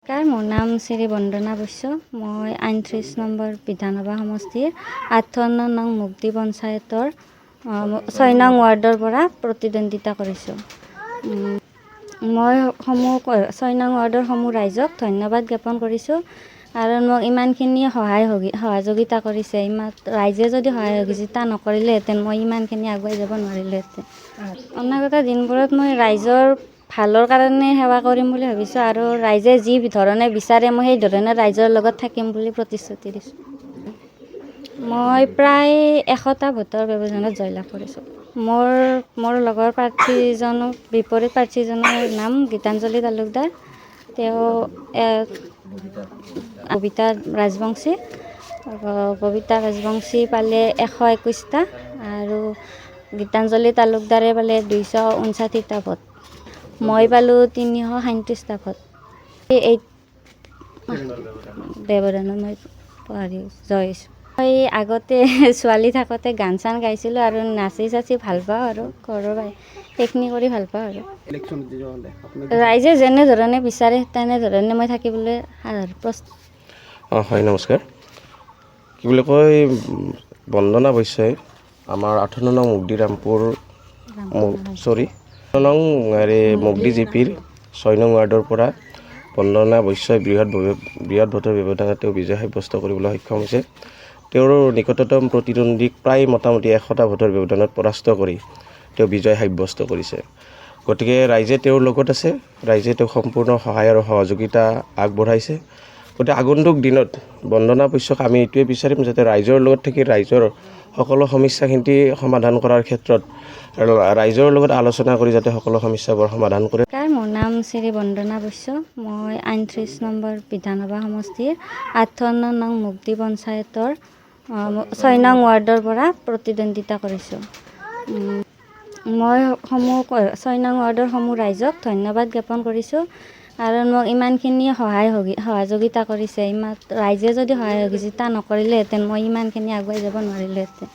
মোৰ নাম শ্ৰী বন্দনা বৈশ্য। মই ৩৯ নম্বৰ বিধানসভা সমষ্টিৰ ৫৮ নং মুক্তি পঞ্চায়তৰ ৬ নং ৱাৰ্ডৰ পৰা প্ৰতিদ্বন্দ্বিতা কৰিছোঁ। মই ৬ নং ৱাৰ্ডৰ সমূহ ৰাইজক ধন্যবাদ জ্ঞাপন কৰিছোঁ, কাৰণ মোক ইমানখিনি সহযোগিতা কৰিছে। ৰাইজে যদি সহযোগিতা নকৰিলেহেঁতেন মই ইমানখিনি আগুৱাই যাব নোৱাৰিলোহেঁতেন। অনাগত দিনবোৰত মই ৰাইজৰ ভালৰ কাৰণে সেৱা কৰিম বুলি ভাবিছোঁ, আৰু ৰাইজে যি ধৰণে বিচাৰে মই সেই ধৰণে ৰাইজৰ লগত থাকিম বুলি প্ৰতিশ্ৰুতি দিছোঁ। মই প্ৰায় ১০০টা ভোটৰ ব্যৱধানত জয়লাভ কৰিছোঁ। মোৰ লগৰ প্ৰাৰ্থীজনৰ বিপৰীত প্ৰাৰ্থীজনৰ নাম গীতাঞ্জলি তালুকদাৰ। তেওঁ ববিতা ৰাজবংশী পালে ১২১টা আৰু গীতাঞ্জলি তালুকদাৰে পালে ২৫৯টা ভোট। মই পালোঁ ৩৩৭টা ভোট। এই ব্যৱধানত মই জয় হৈছোঁ। মই আগতে ছোৱালী থাকোঁতে গান চান গাইছিলোঁ আৰু নাচি চাচি ভাল পাওঁ, আৰু ঘৰৰ সেইখিনি কৰি ভাল পাওঁ। আৰু ৰাইজে যেনেধৰণে বিচাৰে তেনেধৰণে মই থাকিবলৈ প্ৰস্তুত। হয়, নমস্কাৰ। কি বুলি কয়, বন্দনা বৈশ্যই আমাৰ ৫৮ নং মুগদিৰামপুৰ মুগদি জিপিৰ ৬ নং ৱাৰ্ডৰ পৰা বন্দনা বৈশ্যই বৃহৎ ভোটৰ ব্যৱধানত তেওঁ বিজয় সাব্যস্ত কৰিবলৈ সক্ষম হৈছে। তেওঁৰ নিকটতম প্ৰতিদ্বন্দ্বীক প্ৰায় মোটামুটি ১০০টা ভোটৰ ব্যৱধানত পৰাস্ত কৰি তেওঁ বিজয় সাব্যস্ত কৰিছে। গতিকে ৰাইজে তেওঁৰ লগত আছে, ৰাইজে তেওঁক সম্পূৰ্ণ সহায় আৰু সহযোগিতা আগবঢ়াইছে। গতিকে আগন্তুক দিনত বন্দনা বৈশ্যক আমি এইটোৱে বিচাৰিম, যাতে ৰাইজৰ লগত থাকি ৰাইজৰ সকলো সমস্যাখিনি সমাধান কৰাৰ ক্ষেত্ৰত ৰাইজৰ লগত আলোচনা কৰি যাতে সকলো সমস্যাবোৰ সমাধান কৰে। মোৰ নাম শ্ৰী বন্দনা বৈশ্য। মই ৩৯ নম্বৰ বিধানসভা সমষ্টিৰ ৫৮ নং মুক্তি পঞ্চায়তৰ ৬ নং ৱাৰ্ডৰ পৰা প্ৰতিদ্বন্দ্বিতা কৰিছোঁ। মই ৬ নং ৱাৰ্ডৰ সমূহ ৰাইজক ধন্যবাদ জ্ঞাপন কৰিছোঁ, কাৰণ মোক ইমানখিনি সহযোগিতা কৰিছে। ৰাইজে যদি সহযোগিতা নকৰিলেহেঁতেন মই ইমানখিনি আগুৱাই যাব নোৱাৰিলোহেঁতেন।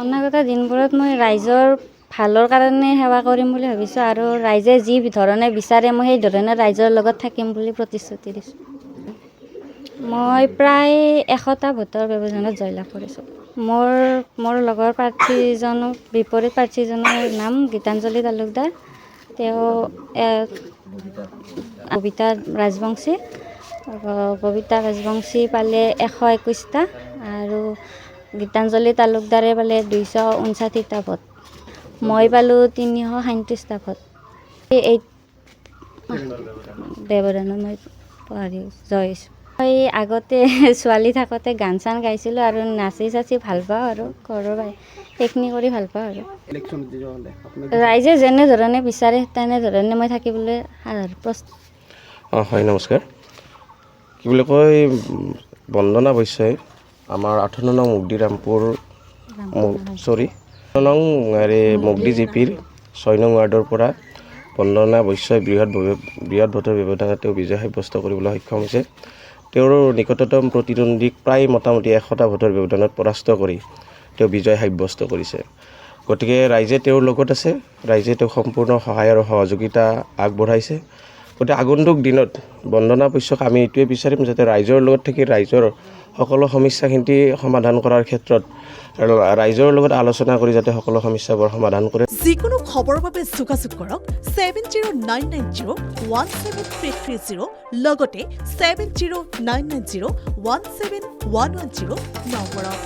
অনাগত দিনবোৰত মই ৰাইজৰ ভালৰ কাৰণে সেৱা কৰিম বুলি ভাবিছোঁ, আৰু ৰাইজে যি ধৰণে বিচাৰে মই সেই ধৰণে ৰাইজৰ লগত থাকিম বুলি প্ৰতিশ্ৰুতি দিছোঁ। মই প্ৰায় ১০০টা ভোটৰ ব্যৱধানত জয়লাভ কৰিছোঁ। মোৰ লগৰ প্ৰাৰ্থীজনৰ বিপৰীত প্ৰাৰ্থীজনৰ নাম গীতাঞ্জলি তালুকদাৰ। তেওঁ ববিতা ৰাজবংশী পালে ১২১টা আৰু গীতাঞ্জলি তালুকদাৰে পালে ২৫৯টা ভোট। মই পালোঁ ৩৩৭টা ভোট। এই ব্যৱধানত মই জয় হৈছোঁ। মই আগতে ছোৱালী থাকোঁতে গান চান গাইছিলোঁ আৰু নাচি চাচি ভাল পাওঁ, আৰু ঘৰৰ সেইখিনি কৰি ভাল পাওঁ। আৰু ৰাইজে যেনেধৰণে বিচাৰে তেনেধৰণে মই থাকিবলৈ প্ৰস্তুত। হয়, নমস্কাৰ। কি বুলি কয়, বন্দনা বৈশ্যই আমাৰ ৫৮ নং মুগদি জিপিৰ ৬ নং ৱাৰ্ডৰ পৰা বন্দনা বৈশ্যই বৃহৎ ভোটৰ ব্যৱধানত তেওঁ বিজয় সাব্যস্ত কৰিবলৈ সক্ষম হৈছে। তেওঁৰ নিকটতম প্ৰতিদ্বন্দ্বীক প্ৰায় মোটামুটি ১০০টা ভোটৰ ব্যৱধানত পৰাস্ত কৰি তেওঁ বিজয় সাব্যস্ত কৰিছে। গতিকে ৰাইজে তেওঁৰ লগত আছে, ৰাইজে তেওঁক সম্পূৰ্ণ সহায় আৰু সহযোগিতা আগবঢ়াইছে। গতিকে আগন্তুক দিনত বন্দনা বৈশ্যক আমি এইটোৱে বিচাৰিম, যাতে ৰাইজৰ লগত থাকি ৰাইজৰ সকলো সমস্যাখিনি সমাধান কৰাৰ ক্ষেত্ৰত ৰাইজৰ লগত আলোচনা কৰি যাতে সকলো সমস্যাবোৰ সমাধান কৰে। যিকোনো খবৰৰ বাবে যোগাযোগ কৰক 7099017330 লগতে 7099017110 নম্বৰত।